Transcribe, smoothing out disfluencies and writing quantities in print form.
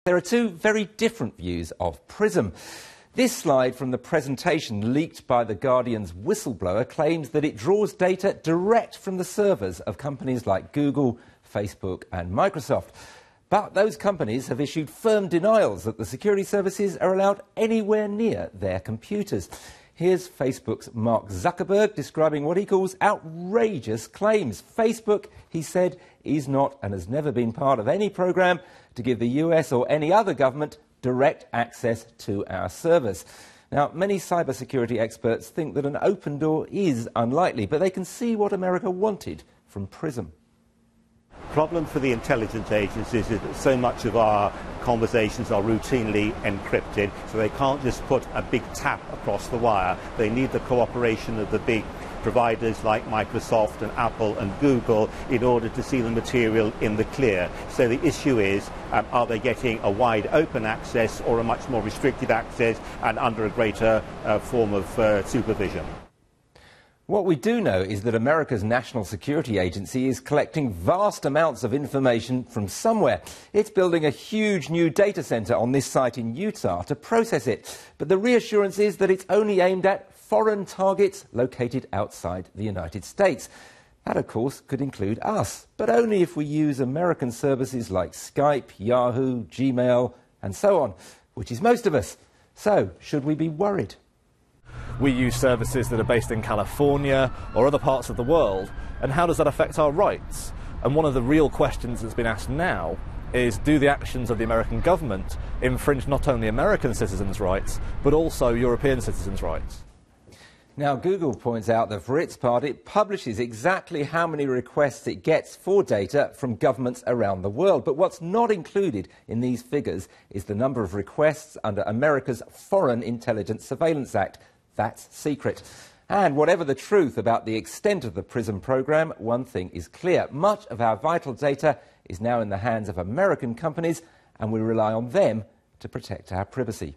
There are two very different views of Prism. This slide from the presentation leaked by The Guardian's whistleblower claims that it draws data direct from the servers of companies like Google, Facebook and Microsoft. But those companies have issued firm denials that the security services are allowed anywhere near their computers. Here's Facebook's Mark Zuckerberg describing what he calls outrageous claims. Facebook, he said, is not and has never been part of any program to give the US or any other government direct access to our servers. Now, many cybersecurity experts think that an open door is unlikely, but they can see what America wanted from Prism. Problem for the intelligence agencies is that so much of our conversations are routinely encrypted, so they can't just put a big tap across the wire. They need the cooperation of the big providers like Microsoft and Apple and Google in order to see the material in the clear. So the issue is, are they getting a wide open access or a much more restricted access and under a greater form of supervision? What we do know is that America's National Security Agency is collecting vast amounts of information from somewhere. It's building a huge new data centre on this site in Utah to process it. But the reassurance is that it's only aimed at foreign targets located outside the United States. That, of course, could include us, but only if we use American services like Skype, Yahoo, Gmail and so on, which is most of us. So, should we be worried? We use services that are based in California or other parts of the world, and how does that affect our rights? And one of the real questions that's been asked now is, do the actions of the American government infringe not only American citizens' rights, but also European citizens' rights? Now, Google points out that for its part, it publishes exactly how many requests it gets for data from governments around the world. But what's not included in these figures is the number of requests under America's Foreign Intelligence Surveillance Act. That's secret. And whatever the truth about the extent of the Prism program, one thing is clear. Much of our vital data is now in the hands of American companies, and we rely on them to protect our privacy.